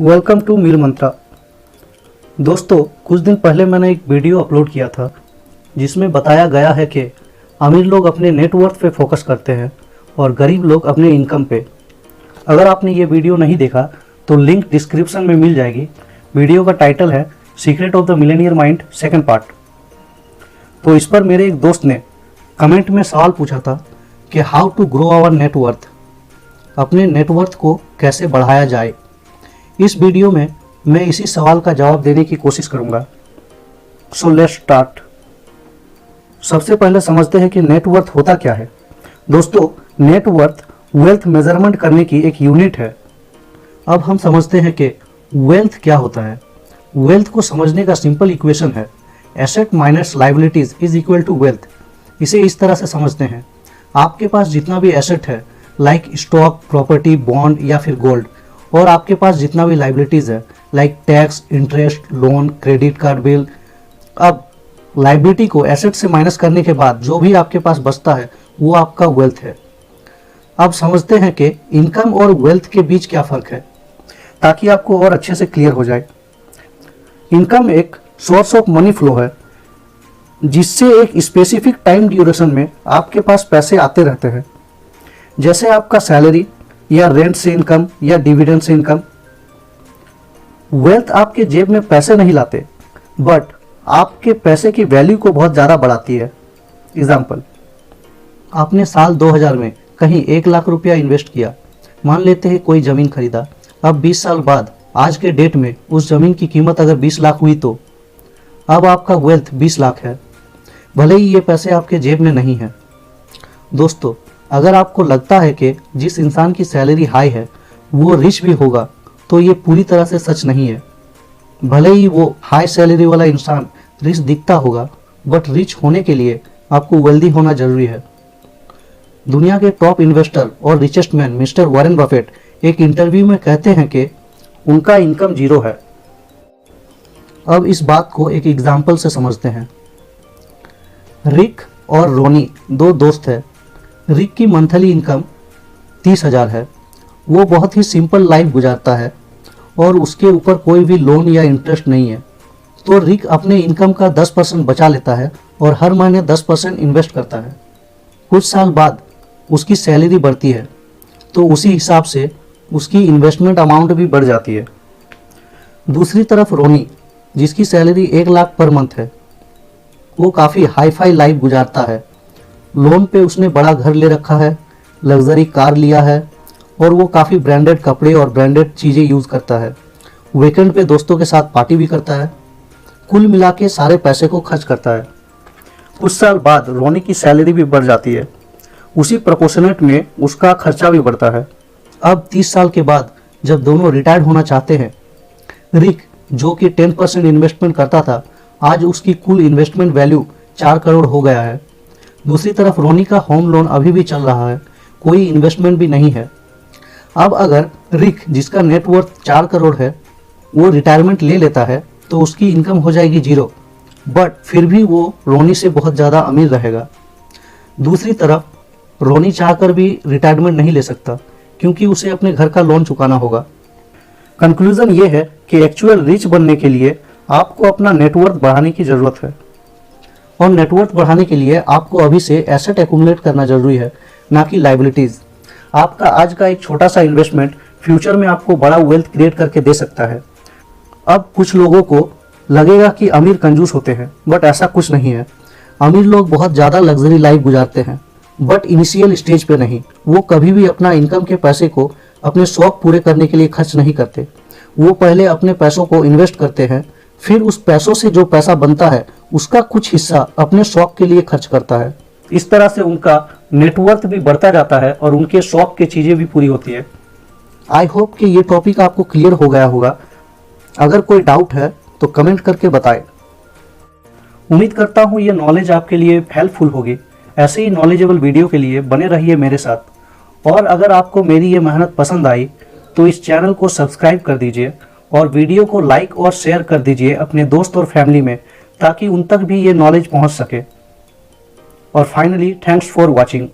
Welcome to Mir मंत्रा। दोस्तों, कुछ दिन पहले मैंने एक वीडियो अपलोड किया था जिसमें बताया गया है कि अमीर लोग अपने नेटवर्थ पे फोकस करते हैं और गरीब लोग अपने इनकम पे। अगर आपने ये वीडियो नहीं देखा तो लिंक डिस्क्रिप्शन में मिल जाएगी। वीडियो का टाइटल है secret of the Millionaire mind second part. तो इस पर मेरे एक दोस्त ने कमेंट में सवाल पूछा था कि how to grow our net worth, अपने नेटवर्थ को कैसे बढ़ाया जाए। इस वीडियो में मैं इसी सवाल का जवाब देने की कोशिश करूंगा। So let's start. सबसे पहले समझते हैं कि नेटवर्थ होता क्या है। दोस्तों, नेटवर्थ वेल्थ मेजरमेंट करने की एक यूनिट है। अब हम समझते हैं कि वेल्थ क्या होता है। वेल्थ को समझने का सिंपल इक्वेशन है asset minus liabilities is equal to wealth. इसे इस तरह से समझते हैं, आपके पास जितना भी एसेट है लाइक स्टॉक, प्रॉपर्टी, बॉन्ड या फिर गोल्ड, और आपके पास जितना भी लायबिलिटीज है like tax, interest, loan, credit card bill. अब लायबिलिटी को एसेट से माइनस करने के बाद जो भी आपके पास बचता है वो आपका वेल्थ है। अब समझते हैं कि इनकम और वेल्थ के बीच क्या फर्क है, ताकि आपको और अच्छे से क्लियर हो जाए। इनकम एक सोर्स ऑफ मनी फ्लो है जिससे एक स्पेसिफिक टाइम ड्यूरेशन में आपके पास पैसे आते रहते हैं, जैसे आपका सैलरी या रेंट से इनकम या डिविडेंड से इनकम। वेल्थ आपके जेब में पैसे नहीं लाते, बट आपके पैसे की वैल्यू को बहुत ज़्यादा बढ़ाती है। एग्जाम्पल, आपने साल 2000 में कहीं 1 लाख रुपया इन्वेस्ट किया, मान लेते हैं कोई ज़मीन खरीदा। अब 20 साल बाद आज के डेट में उस ज़मीन की कीमत अगर 20 लाख हुई तो अब आपका वेल्थ 20 लाख है, भले ही ये पैसे आपके जेब में नहीं है। दोस्तों, अगर आपको लगता है कि जिस इंसान की सैलरी हाई है वो रिच भी होगा, तो ये पूरी तरह से सच नहीं है। भले ही वो हाई सैलरी वाला इंसान रिच दिखता होगा, बट रिच होने के लिए आपको वेल्दी होना जरूरी है। दुनिया के टॉप इन्वेस्टर और richest man mister Warren Buffett एक इंटरव्यू में कहते हैं कि उनका इनकम 0 है। अब इस बात को एक एग्जाम्पल से समझते हैं। रिक और रोनी दो दोस्त हैं। रिक की मंथली इनकम 30,000 है। वो बहुत ही सिंपल लाइफ गुजारता है और उसके ऊपर कोई भी लोन या इंटरेस्ट नहीं है। तो रिक अपने इनकम का 10% बचा लेता है और हर महीने 10% इन्वेस्ट करता है। कुछ साल बाद उसकी सैलरी बढ़ती है, तो उसी हिसाब से उसकी इन्वेस्टमेंट अमाउंट भी बढ़ जाती है। दूसरी तरफ रोनी, जिसकी सैलरी 1 लाख पर मंथ है, वो काफ़ी हाई फाई लाइफ गुजारता है। लोन पे उसने बड़ा घर ले रखा है, लग्जरी कार लिया है और वो काफ़ी ब्रांडेड कपड़े और ब्रांडेड चीज़ें यूज़ करता है। वीकेंड पे दोस्तों के साथ पार्टी भी करता है। कुल मिला के सारे पैसे को खर्च करता है। कुछ साल बाद रोनी की सैलरी भी बढ़ जाती है, उसी प्रोपोर्शनेट में उसका खर्चा भी बढ़ता है। अब 30 साल के बाद जब दोनों रिटायर्ड होना चाहते हैं, रिक जो कि 10% इन्वेस्टमेंट करता था, आज उसकी कुल इन्वेस्टमेंट वैल्यू 4 करोड़ हो गया है। दूसरी तरफ रोनी का होम लोन अभी भी चल रहा है, कोई इन्वेस्टमेंट भी नहीं है। अब अगर रिक, जिसका नेटवर्थ 4 करोड़ है, वो रिटायरमेंट ले लेता है तो उसकी इनकम हो जाएगी 0, बट फिर भी वो रोनी से बहुत ज़्यादा अमीर रहेगा। दूसरी तरफ रोनी चाहकर भी रिटायरमेंट नहीं ले सकता, क्योंकि उसे अपने घर का लोन चुकाना होगा। कंक्लूजन ये है कि एक्चुअल रिच बनने के लिए आपको अपना नेटवर्थ बढ़ाने की ज़रूरत है, और नेटवर्थ बढ़ाने के लिए आपको अभी से एसेट एक्युमुलेट करना जरूरी है, ना कि लायबिलिटीज। आपका आज का एक छोटा सा इन्वेस्टमेंट फ्यूचर में आपको बड़ा वेल्थ क्रिएट करके दे सकता है। अब कुछ लोगों को लगेगा कि अमीर कंजूस होते हैं, बट ऐसा कुछ नहीं है। अमीर लोग बहुत ज़्यादा लग्जरी लाइफ गुजारते हैं, बट इनिशियल स्टेज पे नहीं। वो कभी भी अपना इनकम के पैसे को अपने शौक पूरे करने के लिए खर्च नहीं करते। वो पहले अपने पैसों को इन्वेस्ट करते हैं, फिर उस पैसों से जो पैसा बनता है उसका कुछ हिस्सा अपने शौक के लिए खर्च करता है। इस तरह से उनका नेटवर्थ भी बढ़ता जाता है और उनके शौक की चीज़ें भी पूरी होती है। आई होप कि ये टॉपिक आपको क्लियर हो गया होगा। अगर कोई डाउट है तो कमेंट करके बताएं। उम्मीद करता हूँ ये नॉलेज आपके लिए हेल्पफुल होगी। ऐसे ही नॉलेजेबल वीडियो के लिए बने रहिए मेरे साथ। और अगर आपको मेरी ये मेहनत पसंद आई तो इस चैनल को सब्सक्राइब कर दीजिए और वीडियो को लाइक और शेयर कर दीजिए अपने दोस्त और फैमिली में, ताकि उन तक भी ये नॉलेज पहुंच सके। और फाइनली, थैंक्स फॉर वॉचिंग।